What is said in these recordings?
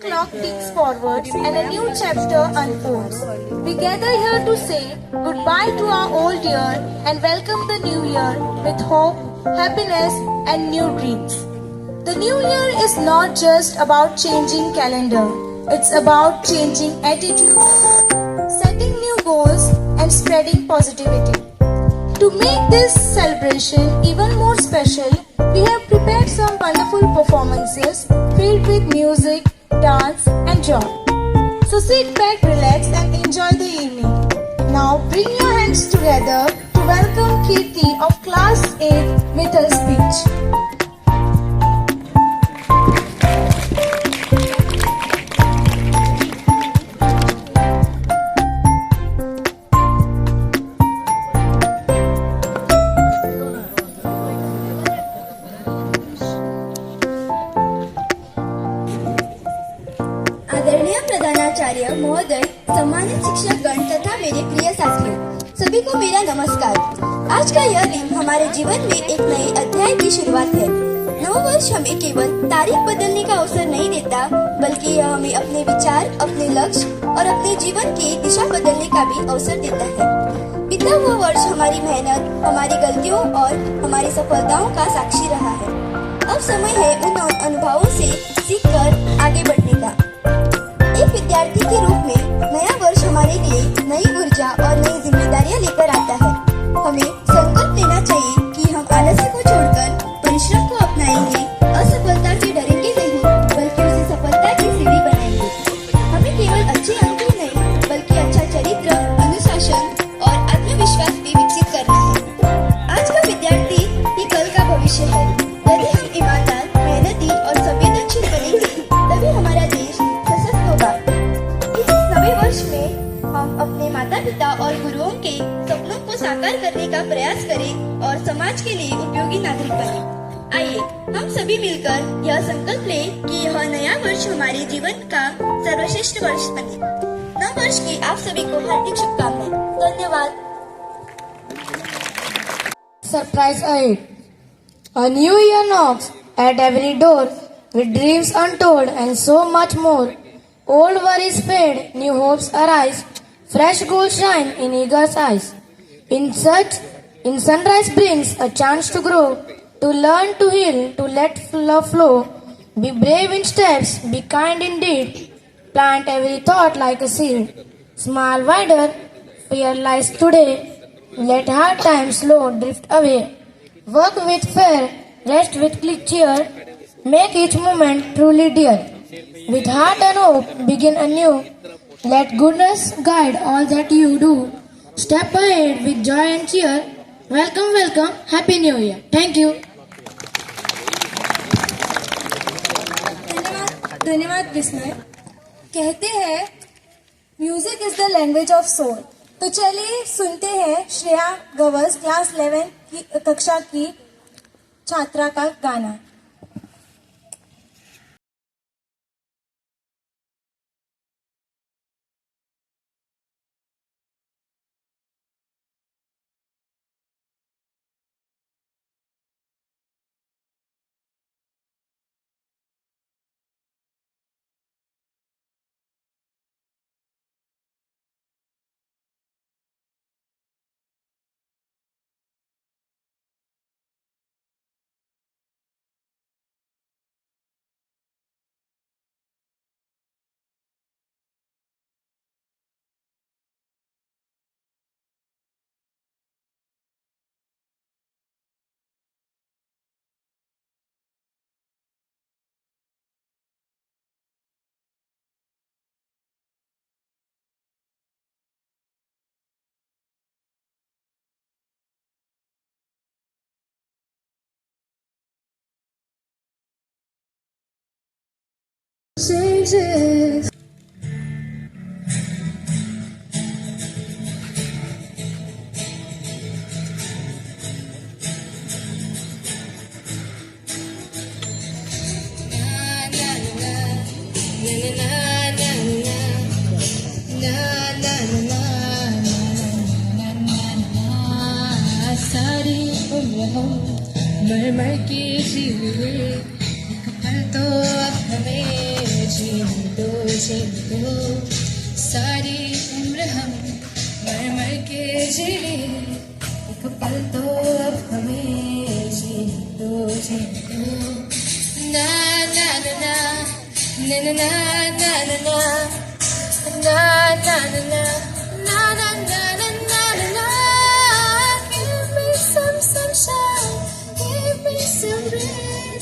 clock ticks forwards and a new chapter unfolds. We gather here to say goodbye to our old year and welcome the new year with hope, happiness, and new dreams. The new year is not just about changing calendar. It's about changing attitude, setting new goals, and spreading positivity. To make this celebration even more special, we have prepared some wonderful performances filled with music, dance, and joy. So sit back, relax, and enjoy the evening. Now bring your hands together to welcome Kirti of Class 8 with her speech. आदरणीय प्रधानाचार्य महोदय, सम्मानित शिक्षक गण तथा मेरे प्रिय साथियों, सभी को मेरा नमस्कार। आज का यह दिन हमारे जीवन में एक नए अध्याय की शुरुआत है। नव वर्ष हमें केवल तारीख बदलने का अवसर नहीं देता, बल्कि यह हमें अपने विचार, अपने लक्ष्य और अपने जीवन की दिशा बदलने का भी अवसर देता है। बीता हुआ वर्ष हमारी मेहनत, हमारी गलतियों और हमारी सफलताओं का साक्षी रहा है। अब समय है उन अनुभवों से सीखकर आगे बढ़ने का। एक विद्यार्थी के रूप में नया वर्ष हमारे लिए नई ऊर्जा और नई जिम्मेदारियां लेकर आता है। हमें संकल्प लेना चाहिए कि हम आलस्य को छोड़कर परिश्रम को अपनाएंगे, असफलता से डरेंगे नहीं, बल्कि उसे सफलता की सीढ़ी बनाएंगे। हमें केवल अच्छे अंक ही नहीं, बल्कि अच्छा चरित्र, अनुशासन और आत्मविश्वास भी विकसित करना है। आज का विद्यार्थी ही कल का भविष्य है। यदि हम ईमानदार, मेहनती और संवेदनशील बनेंगे, तभी हमारा देश सशक्त होगा। इस नए वर्ष में हम अपने माता पिता और गुरुओं के सपनों को साकार करने का प्रयास करें और समाज के लिए उपयोगी नागरिक बने। आइए हम सभी मिलकर यह संकल्प लें कि यह नया वर्ष हमारे जीवन का सर्वश्रेष्ठ वर्ष बने। नव वर्ष की आप सभी को हार्दिक शुभकामनाएं। धन्यवाद। Surprise ahead. A new year knocks at every door with dreams untold and so much more. Old worries fade, new hopes arise, fresh goals shine in eagle's eyes. In sunrise brings a chance to grow, to learn, to heal, to let love flow. Be brave in steps, be kind in deed, plant every thought like a seed. Smile wider, fear lies today, let hard times slow drift away. Work with fear, rest with cheer, make each moment truly dear. With heart and hope, begin anew. Let goodness guide all that you do. Step ahead with joy and cheer. Welcome, welcome, Happy New Year. Thank you. धन्यवाद विस्मय। कहते हैं music is the language of soul. तो चलिए सुनते हैं Shreya Gawas class 11 की कक्षा की छात्रा का गाना। Changes. सारी उम्र हो मर मर के जीवे, तो अब हमें जीने दो। जियो सारी उम्र हम मर मर के जिए एक पल तो अब हमें जियो ना ना ना ना ना ना ना ना ना na na na na na na na na na na na give me some sunshine give me some rain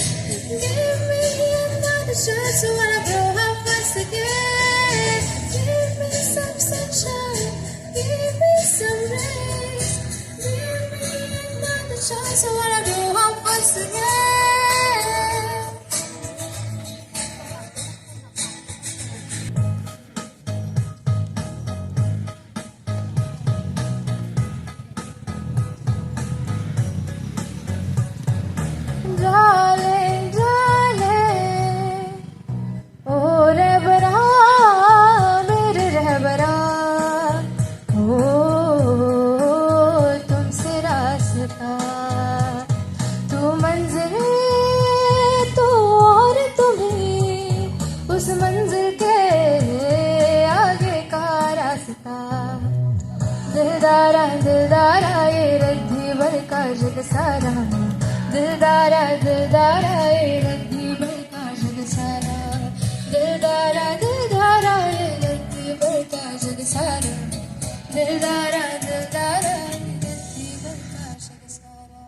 give me another chance to wanna grow up once again give me some sunshine give me some rain give me another chance to wanna grow up once again Darling, darling, oh Rahbara मेरे Rahbara, oh तुमसे रास्ता, तू मंजिल तो और तुम्हें उस मंजिल के आगे का रास्ता, दिलदारा दिलदारा ये रद्दी भर का जग सारा दिलदारा दिलदारा ये रद्दी भर का जग सारा दिलदारा दिलदारा ये रद्दी भर का जग सारा दिलदारा दिलदारा ये रद्दी भर का जग सारा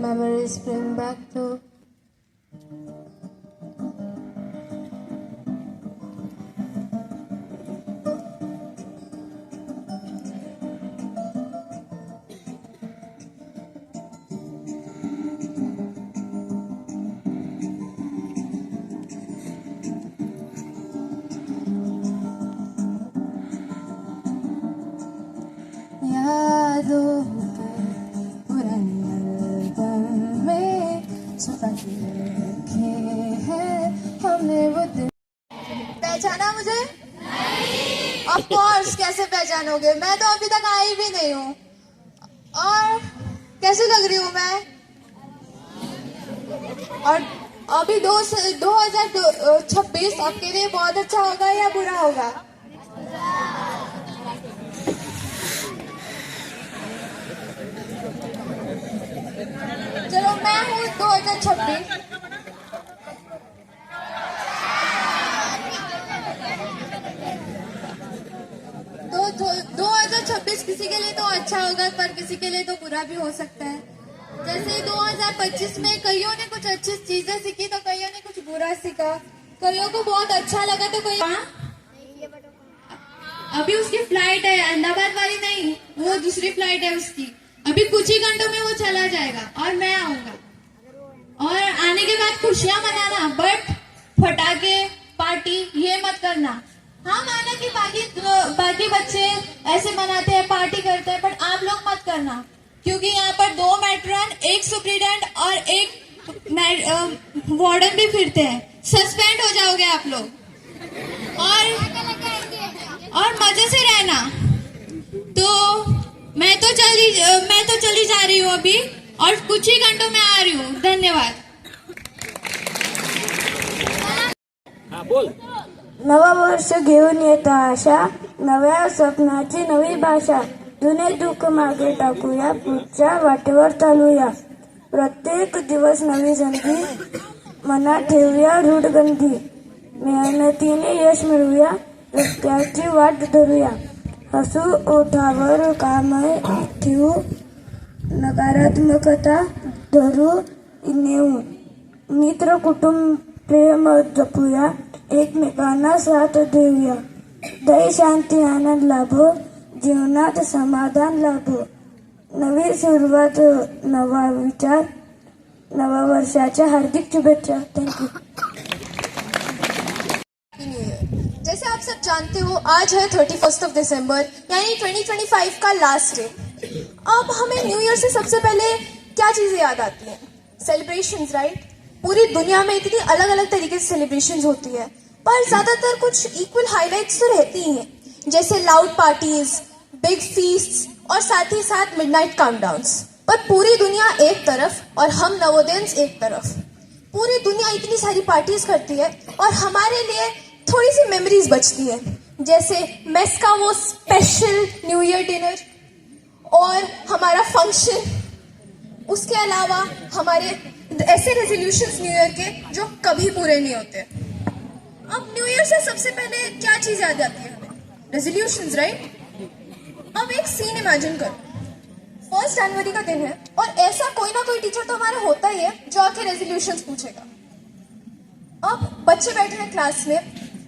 Memories bring back to यादों के पुराने एल्बम में छुपा के रखे हैं हमने वो दिन। पहचाना मुझे? नहीं। ऑफ कोर्स, कैसे पहचानोगे? मैं तो अभी तक आई भी नहीं हूँ। और कैसी लग रही हूँ मैं? और अभी 2026 आपके लिए बहुत अच्छा होगा या बुरा होगा? चलो मैं हूँ 2026। तो 2026 किसी के लिए तो अच्छा होगा पर किसी के लिए तो बुरा भी हो सकता है। जैसे 2025 में कईयों ने कुछ अच्छी चीजें सीखी तो कईयों ने कुछ बुरा सीखा, कईयों को बहुत अच्छा लगा तो कई अभी उसकी फ्लाइट है, अहमदाबाद वाली नहीं, वो दूसरी फ्लाइट है उसकी। अभी कुछ ही घंटों में वो चला जाएगा और मैं आऊंगा और आने के बाद खुशियां मनाना, बट फटाके पार्टी ये मत करना। हाँ माना कि बाकी बच्चे ऐसे मनाते हैं, पार्टी करते हैं, बट आप लोग मत करना क्योंकि यहाँ पर 2 मैट्रॉन, 1 सुप्रीडेंट और 1 वार्डन भी फिरते हैं। सस्पेंड हो जाओगे आप लोग और मजे से रहना। तो मैं तो चली जा रही हूँ अभी और कुछ ही घंटों में आ रही हूँ। धन्यवाद। नवा वर्ष घेऊन येता आशा, नव्या स्वप्नाची नवी भाषा, जुने दुःख मागे टाकूया, पुढच्या वाटेवर चालूया, प्रत्येक दिवस नवी संधी, मनात ठेवूया रूढगंधी, मेहनतीने यश मिळवूया, रस्त्याची वाट धरूया, हसू ओठावर काम ठेवू, नकारात्मकता धरू नेऊ, मित्र कुटुंब प्रेम जपूया, एकमेकांना साथ देऊया, दय शांती आनंद लाभो, जीवनात समाधान लाभो, नवी सुरुवात, नवा विचार, नवा वर्षाच्या हार्दिक शुभेच्छा। थँक्यू। जैसे आप सब जानते हो आज है 31 दिसंबर यानी 2025 का लास्ट डे। अब हमें न्यू ईयर से सबसे पहले क्या चीजें याद आती हैं? Celebrations, right? पूरी दुनिया में इतनी अलग अलग तरीके से सेलिब्रेशंस होती है पर ज्यादातर कुछ इक्वल हाईलाइट्स तो रहती ही हैं, जैसे लाउड पार्टीज, बिग फीस्ट और साथ ही साथ मिडनाइट काउंटडाउन्स। पर पूरी दुनिया एक तरफ और हम नवोदयंस एक तरफ। पूरी दुनिया इतनी सारी पार्टीज करती है और हमारे लिए थोड़ी सी मेमोरीज बचती है, जैसे मेस का वो स्पेशल न्यू ईयर डिनर और हमारा फंक्शन। उसके अलावा हमारे ऐसे रेजोल्यूशंस न्यू ईयर के जो कभी पूरे नहीं होते। अब न्यू ईयर से सबसे पहले क्या चीज याद आती है हमें? Resolutions, right? अब एक सीन इमेजिन करो, 1 जनवरी का दिन है और ऐसा कोई ना कोई टीचर तो हमारा होता ही है जो आके रेजोल्यूशंस पूछेगा। अब बच्चे बैठे हैं क्लास में,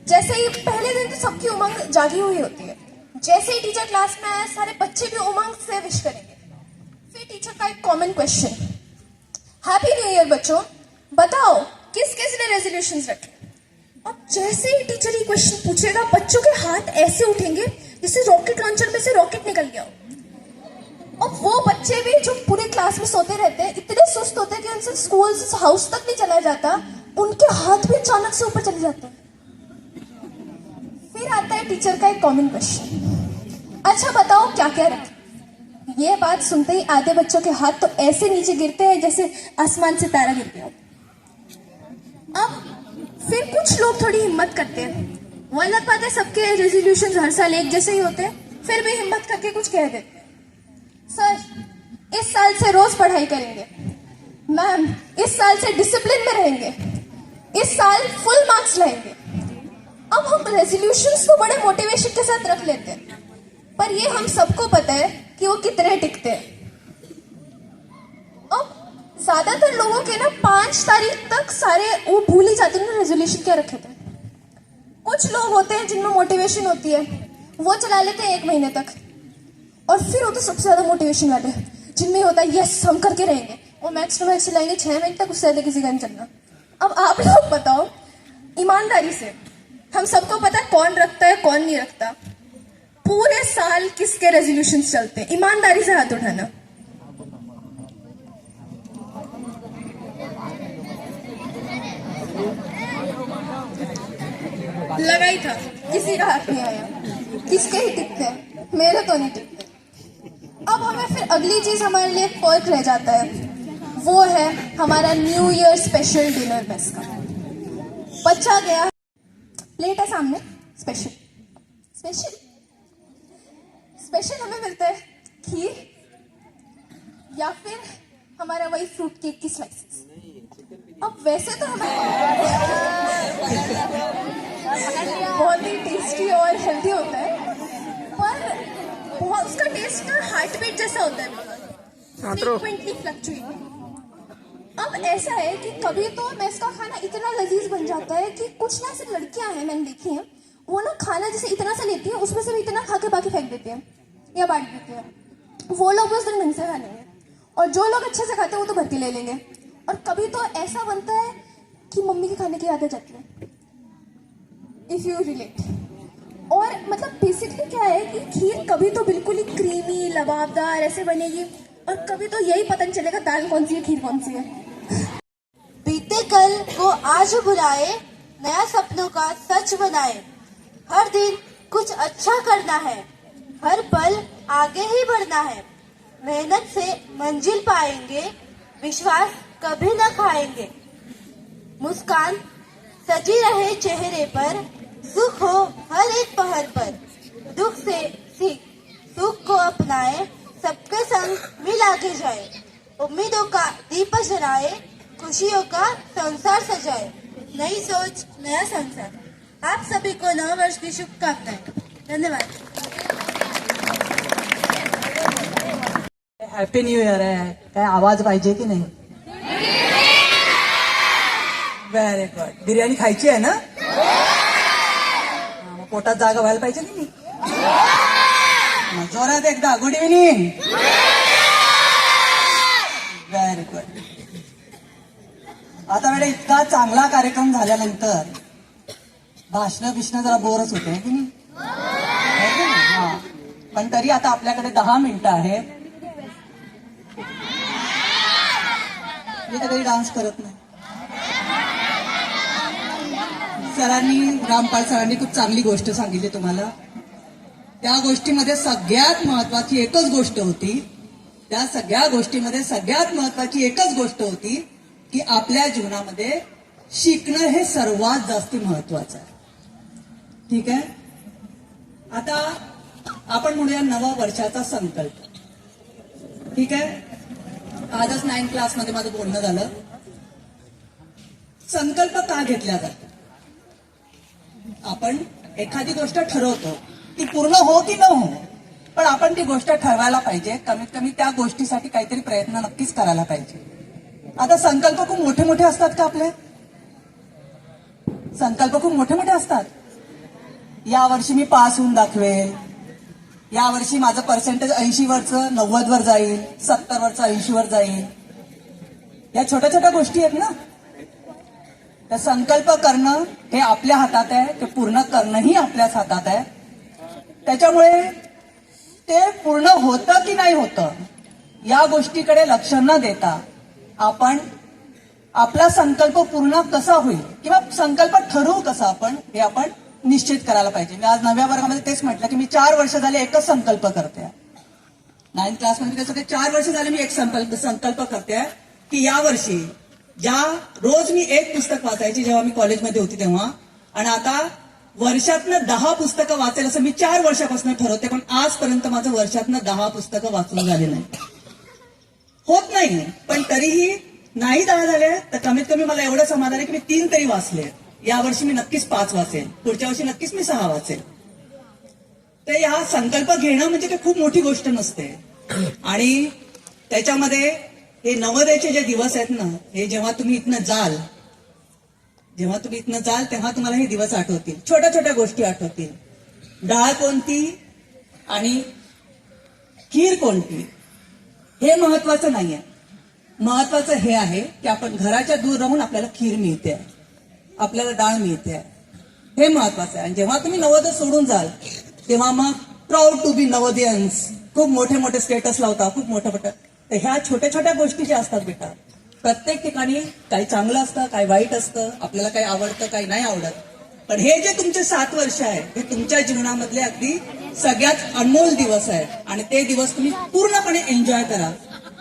जैसे ही पहले दिन तो सबकी उमंग जागी हुई होती है। जैसे ही टीचर क्लास में आए, सारे बच्चे भी उमंग से विश करेंगे। फिर टीचर का एक common question, happy new year बच्चों, बताओ किस किस ने रेजोल्यूशंस रखे? अब जैसे ही टीचर ये क्वेश्चन पूछेगा, बच्चों के हाथ ऐसे उठेंगे जैसे रॉकेट लॉन्चर में से रॉकेट निकल गया हो। अब वो बच्चे भी जो पूरे क्लास में सोते रहते हैं, इतने सुस्त होते हैं कि उनसे स्कूल से हाउस तक नहीं चला जाता, उनके हाथ भी अचानक से ऊपर चले जाते हैं। फिर आता है टीचर का एक कॉमन क्वेश्चन, अच्छा बताओ क्या क्या रखे? ये बात सुनते ही आधे बच्चों के हाथ तो ऐसे नीचे गिरते हैं जैसे आसमान से तारा गिर गया। अब फिर कुछ लोग थोड़ी हिम्मत करते हैं। वो अलग बात है, सबके रेजोल्यूशंस हर साल एक जैसे ही होते हैं, फिर भी हिम्मत करके कुछ कह देते हैं। सर, इस साल से रोज पढ़ाई करेंगे। मैम, इस साल से डिसिप्लिन में रहेंगे। इस साल फुल मार्क्स लाएंगे। अब हम रेजोल्यूशंस तो बड़े मोटिवेशन के साथ रख लेते हैं, पर ये हम सबको पता है कि वो कितने टिकते हैं। अब ज्यादातर लोगों के ना 5 तारीख तक सारे वो भूल ही जाते हैं रेजोल्यूशन क्या रखे थे। कुछ लोग होते हैं जिनमें मोटिवेशन होती है, वो चला लेते हैं 1 महीने तक, और फिर होते सबसे ज्यादा मोटिवेशन वाले जिनमें होता है यस हम करके रहेंगे, वो मैक्स टू मैक्स चलाएंगे 6 महीने तक, उससे ज्यादा किसी का नहीं चलना। अब आप लोग बताओ ईमानदारी से, हम सबको पता है कौन रखता है कौन नहीं रखता। पूरे साल किसके रेजोल्यूशंस चलते हैं? ईमानदारी से हाथ उठाना। लगा ही था, किसी का हाथ नहीं आया। किसके ही टिकते हैं? मेरे तो नहीं टिकते। अब हमें फिर अगली चीज हमारे लिए फर्क रह जाता है, वो है हमारा new year special dinner mess का। बच्चा गया, प्लेट है सामने, स्पेशल स्पेशल स्पेशल हमें मिलता है खीर या फिर हमारा वही फ्रूट केक की स्लाइसेस। अब वैसे तो हमें बहुत ही टेस्टी और हेल्दी होता है, पर बहुत उसका टेस्ट ना हार्ट बीट जैसा होता है, फ्रीक्वेंटली फ्लक्चुएटिंग। अब ऐसा है कि कभी तो मेस का खाना इतना लजीज बन जाता है कि कुछ ना ऐसी लड़कियां हैं मैंने देखी हैं, वो ना खाना जैसे इतना सा लेती है, उसमें से भी इतना खा के बाकी फेंक देती है या बांट देती है। वो लोग उस दिन ढंग से खा लेंगे और जो लोग अच्छे से खाते हैं वो तो भर के ले लेंगे। और कभी तो ऐसा बनता है कि मम्मी के खाने की याद आ जाती है, इफ यू रिलेट। और मतलब बेसिकली क्या है कि खीर कभी तो बिल्कुल ही क्रीमी लबाबदार ऐसे बनेगी, और कभी तो यही पता नहीं चलेगा दाल कौन सी है खीर कौन सी है। बीते कल को आज बुलाए, नया सपनों का सच बनाए। हर दिन कुछ अच्छा करना है, हर पल आगे ही बढ़ना है। मेहनत से मंजिल पाएंगे, विश्वास कभी न खाएंगे। मुस्कान सजी रहे चेहरे पर, सुख हो हर एक पहर पर। दुख से सीख, सुख को अपनाए, सबके संग मिल आगे जाए। उम्मीदों का दीप जलाए, खुशियों का संसार सजाए। नई सोच नया संसार। आप सभी को नव वर्ष की शुभकामनाएं। धन्यवाद। हॅपी न्यू इयर आहे, काय आवाज पाहिजे की नाही? Very good. बिर्याणी खायची आहे ना? मग पोटात जागा व्हायला पाहिजे की नाही? मग जोरात एकदा गुड इव्हनिंग. Very good. आता वेळेला इतका चांगला कार्यक्रम झाल्यानंतर भाषण जरा बोरच होते है की नाही? है की नाही? हा. पण तरी आता आपल्याकडे 10 मिनिटं आहेत. मी तर कधी डान्स करत नाही. सरांनी, रामपाल सरांनी खूप चांगली गोष्ट सांगितली तुम्हाला. त्या गोष्टीमध्ये सगळ्यात महत्वाची एकच गोष्ट होती, त्या सगळ्या गोष्टीमध्ये सगळ्यात महत्वाची एकच गोष्ट होती की आपल्या जीवनामध्ये शिकणं हे सर्वात जास्त महत्वाचं आहे. ठीक आहे. आता आपण म्हणूया नवा वर्षाचा संकल्प. ठीक आहे. आजच 9th क्लासमध्ये माझं बोलणं झालं. संकल्प का घेतला जातो? आपण एखादी गोष्ट ठरवतो, ती पूर्ण हो की न हो, पण आपण ती गोष्ट ठरवायला पाहिजे. कमीत कमी त्या गोष्टीसाठी काहीतरी प्रयत्न नक्कीच करायला पाहिजे. आता संकल्प खूप मोठे मोठे असतात का आपले? संकल्प खूप मोठे मोठे असतात. यावर्षी मी पास होऊन दाखवेल, यावर्षी माझं पर्सेंटेज 80 वरचं 90 वर जाईल, 70 वरचं 80 वर जाईल. या छोट्या छोट्या गोष्टी आहेत ना. तर संकल्प करणं हे आपल्या हातात आहे, ते पूर्ण करणंही आपल्याच हातात आहे. त्याच्यामुळे ते पूर्ण होतं की नाही होतं या गोष्टीकडे लक्ष न देता आपण आपला संकल्प पूर्ण कसा होईल किंवा संकल्प ठरवू कसा आपण हे आपण निश्चित करायला पाहिजे. मी आज 9व्या वर्गामध्ये तेच म्हटलं की मी 4 वर्ष झाले एकच संकल्प करते. 9th क्लासमध्ये कसं ते 4 वर्ष झाले मी एक संकल्प करते की यावर्षी ज्या रोज मी एक पुस्तक वाचायची जेव्हा मी कॉलेजमध्ये होती तेव्हा, आणि आता वर्षातनं 10 पुस्तकं वाचेल असं मी 4 वर्षापासून ठरवते. पण आजपर्यंत माझं वर्षातनं 10 पुस्तकं वाचून झाले नाही, होत नाही. पण तरीही नाही 10 झाले तर कमीत कमी मला एवढं समाधान आहे की मी 3 तरी वाचले. यावर्षी मी नक्कीच 5 वाचेल, पुढच्या वर्षी नक्कीच मी 6 वाचेल. तर या संकल्प घेणं म्हणजे काही खूप मोठी गोष्ट नसते. आणि त्याच्यामध्ये हे नवोदयचे जे दिवस आहेत ना, हे जेव्हा तुम्ही इथनं जाल तेव्हा तुम्हाला हे दिवस आठवतील. छोट्या छोट्या गोष्टी आठवतील. डाळ कोणती आणि खीर कोणती हे महत्वाचं नाहीये. महत्वाचं हे आहे की आपण घराच्या दूर राहून आपल्याला खीर मिळते, आपल्याला डाळ मिळते, हे महत्वाचं आहे. आणि जेव्हा तुम्ही नवोदय सोडून जाल तेव्हा मग प्राऊड टू बी नवोदयन्स खूप मोठे मोठे स्टेटस लावता, खूप मोठं मोठं. तर ह्या छोट्या छोट्या गोष्टी ज्या असतात बेटा, प्रत्येक ठिकाणी काही चांगलं असतं, काही वाईट असतं, आपल्याला काही आवडतं, काही नाही आवडत. पण हे जे तुमचे 7 वर्ष आहेत हे तुमच्या जीवनामधले अगदी सगळ्यात अनमोल दिवस आहेत आणि ते दिवस तुम्ही पूर्णपणे एन्जॉय करा.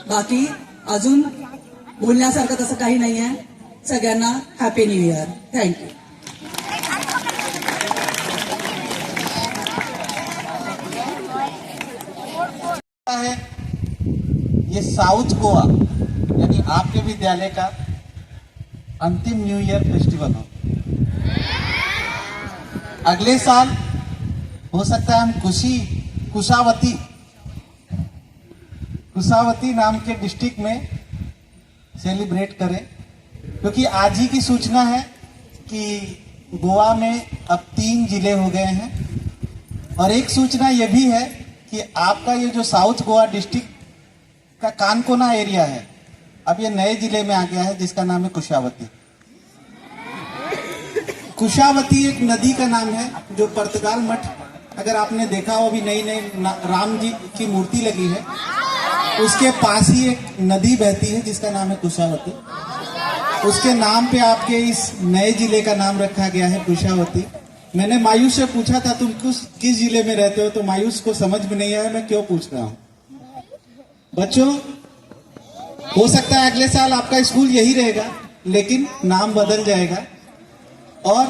बाकी अजून बोलण्यासारखं तसं काही नाही आहे. सगळ्यांना हॅपी न्यू इयर. थँक्यू. है ये साउथ गोवा यानी आपके विद्यालय का अंतिम न्यू ईयर फेस्टिवल हो. अगले साल हो सकता है हम कुशावती नाम के डिस्ट्रिक्ट में सेलिब्रेट करें, क्योंकि आज ही की सूचना है कि गोवा में अब 3 जिले हो गए हैं. और एक सूचना यह भी है कि आपका ये जो साउथ गोवा डिस्ट्रिक्ट का कानकोना एरिया है अब ये नए जिले में आ गया है जिसका नाम है कुशावती. कुशावती एक नदी का नाम है जो पर्तगाल मठ, अगर आपने देखा हो अभी नई राम जी की मूर्ति लगी है, उसके पास ही एक नदी बहती है जिसका नाम है कुशावती. उसके नाम पे आपके इस नए जिले का नाम रखा गया है कुशावती. मैंने मायूस से पूछा था तुम किस जिले में रहते हो, तो मायूस को समझ में नहीं आया मैं क्यों पूछ रहा हूं. बच्चों, हो सकता है अगले साल आपका स्कूल यही रहेगा लेकिन नाम बदल जाएगा और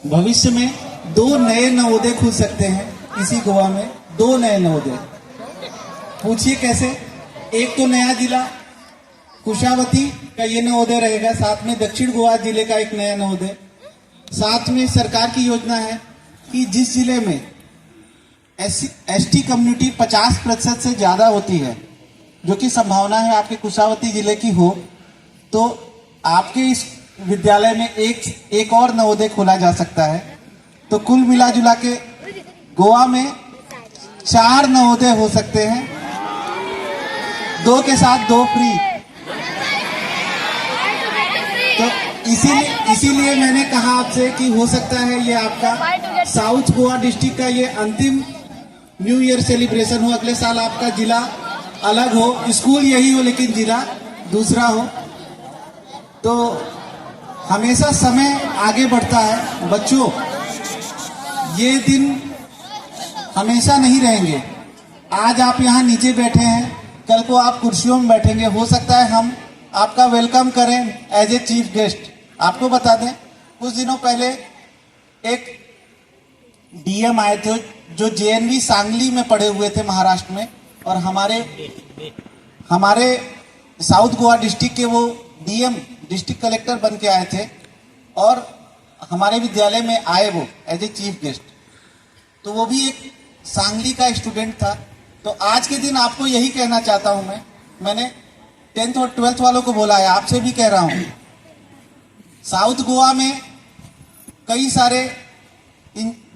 भविष्य में 2 नए नवोदय खुल सकते हैं इसी गोवा में. 2 नए नवोदय. पूछिए कैसे. एक तो नया जिला कुशावती का ये नवोदय रहेगा, साथ में दक्षिण गोवा जिले का एक नया नवोदय. साथ में सरकार की योजना है कि जिस जिले में एसटी कम्युनिटी 50% से ज्यादा होती है, जो कि संभावना है आपके कुशावती जिले की हो, तो आपके इस विद्यालय में एक और नवोदय खोला जा सकता है. तो कुल मिला जुला के गोवा में 4 नवोदय हो सकते हैं, 2 के साथ 2 फ्री. तो इसीलिए मैंने कहा आपसे कि हो सकता है ये आपका साउथ गोवा डिस्ट्रिक्ट का ये अंतिम न्यू ईयर सेलिब्रेशन हो. अगले साल आपका जिला अलग हो, स्कूल यही हो लेकिन जिला दूसरा हो. तो हमेशा समय आगे बढ़ता है. बच्चों, ये दिन हमेशा नहीं रहेंगे। आज आप यहाँ नीचे बैठे हैं, कल को आप कुर्सियों में बैठेंगे। हो सकता है हम आपका वेलकम करें एज ए चीफ गेस्ट। आपको बता दें, कुछ दिनों पहले एक डीएम आए थे जो जेएनवी सांगली में पढ़े हुए थे महाराष्ट्र में, और हमारे साउथ गोवा डिस्ट्रिक्ट के वो डीएम डिस्ट्रिक्ट कलेक्टर बन के आए थे और हमारे विद्यालय में आए वो एज ए चीफ गेस्ट। तो वो भी एक सांगली का स्टूडेंट था। तो आज के दिन आपको यही कहना चाहता हूं मैंने 10th और 12th वालों को बोला है, आपसे भी कह रहा हूं, साउथ गोवा में कई सारे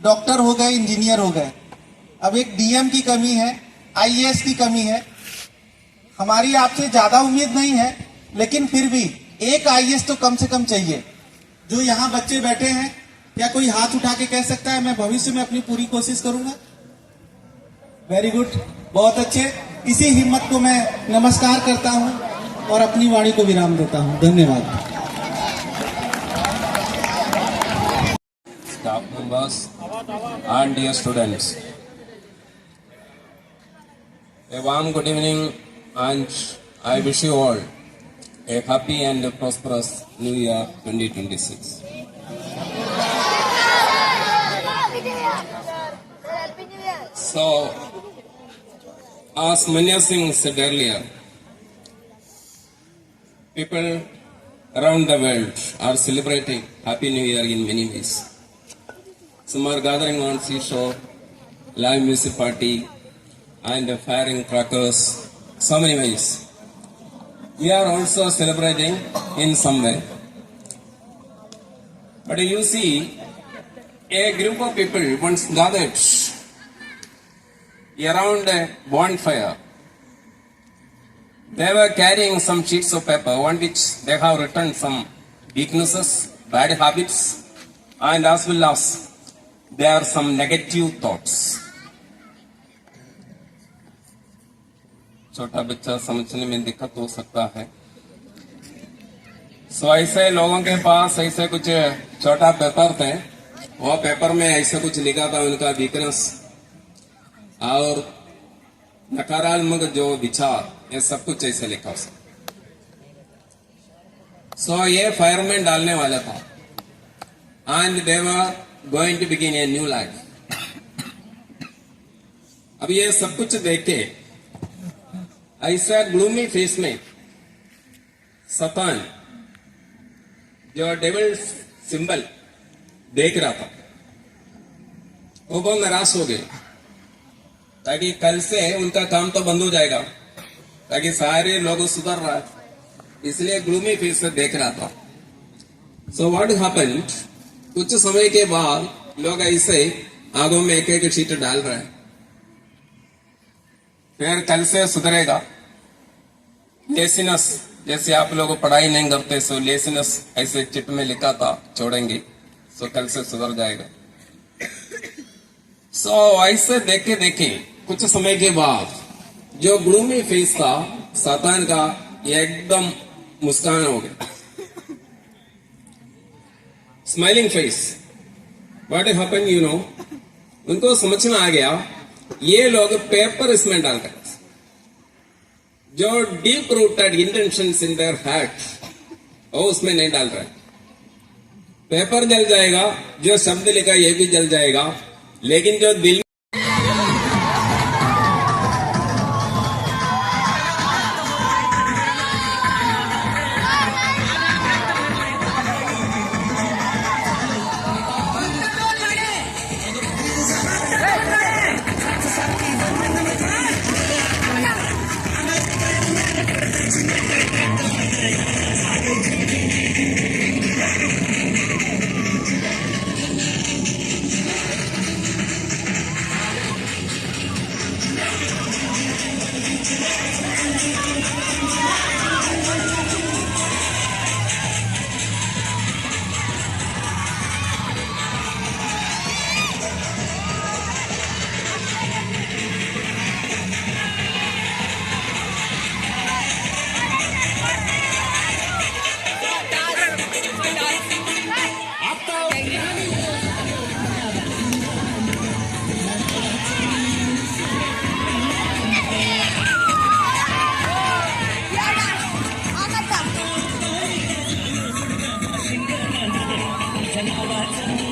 डॉक्टर हो गए, इंजीनियर हो गए। अब एक डीएम की कमी है, आईएएस की कमी है। हमारी आपसे ज्यादा उम्मीद नहीं है, लेकिन फिर भी एक आईएएस तो कम से कम चाहिए। जो यहाँ बच्चे बैठे हैं, क्या कोई हाथ उठा के कह सकता है मैं भविष्य में अपनी पूरी कोशिश करूंगा? वेरी गुड, बहुत अच्छे। इसी हिम्मत को मैं नमस्कार करता हूं और अपनी वाणी को विराम देता हूं। धन्यवाद। Staff members and dear students, a warm good evening, and I wish you all a happy and prosperous New Year 2026. So, as Manya Singh said earlier, people around the world are celebrating Happy New Year in many ways. Some are gathering on seashore, live music party, and firing crackers. So many ways. We are also celebrating in some way. But you see, a group of people once gathered around a bonfire. They were carrying some sheets of paper on which they have written some weaknesses, bad habits, and as well as there are some negative thoughts. छोटा बच्चा समझने में दिक्कत हो सकता है। सो ऐसे लोगों के पास ऐसे कुछ छोटा पेपर थे, वो पेपर में ऐसे कुछ लिखा था उनका वीकनेस और नकारात्मक जो विचार, ये सब कुछ ऐसे लिखा उसने। सो ये फायर में डालने वाला था and they were going to begin a new life. अब ये सब कुछ देख के ऐसा ग्लूमी फेस में सतान जो डेविल सिंबल देख रहा था, वो बहुत निराश हो गए, ताकि कल से उनका काम तो बंद हो जाएगा, ताकि सारे लोग सुधर रहा है, इसलिए ग्लूमी फेस से देख रहा था। सो व्हाट हैपेंड, कुछ समय के बाद लोग ऐसे आगों में एक एक शीट डाल रहे हैं, फिर कल से सुधरेगा। लेसीनेस, जैसे आप लोग पढ़ाई नहीं करते, सो लेसीनेस ऐसे चिट में लिखा था, छोड़ेंगे, सो कल से सुधर जाएगा। सो ऐसे देखे देखे कुछ समय के बाद जो ग्लूमी फेस था सातान का, ये एकदम मुस्कान हो गया, smiling face. What happened, you know, उनको समझ में आ गया ये लोग पेपर इसमें डाल रहे, जो deep rooted intentions in their heart वो उसमें नहीं डाल रहे। पेपर जल जाएगा, जो शब्द लिखा ये भी जल जाएगा, लेकिन जो दिल Thank you.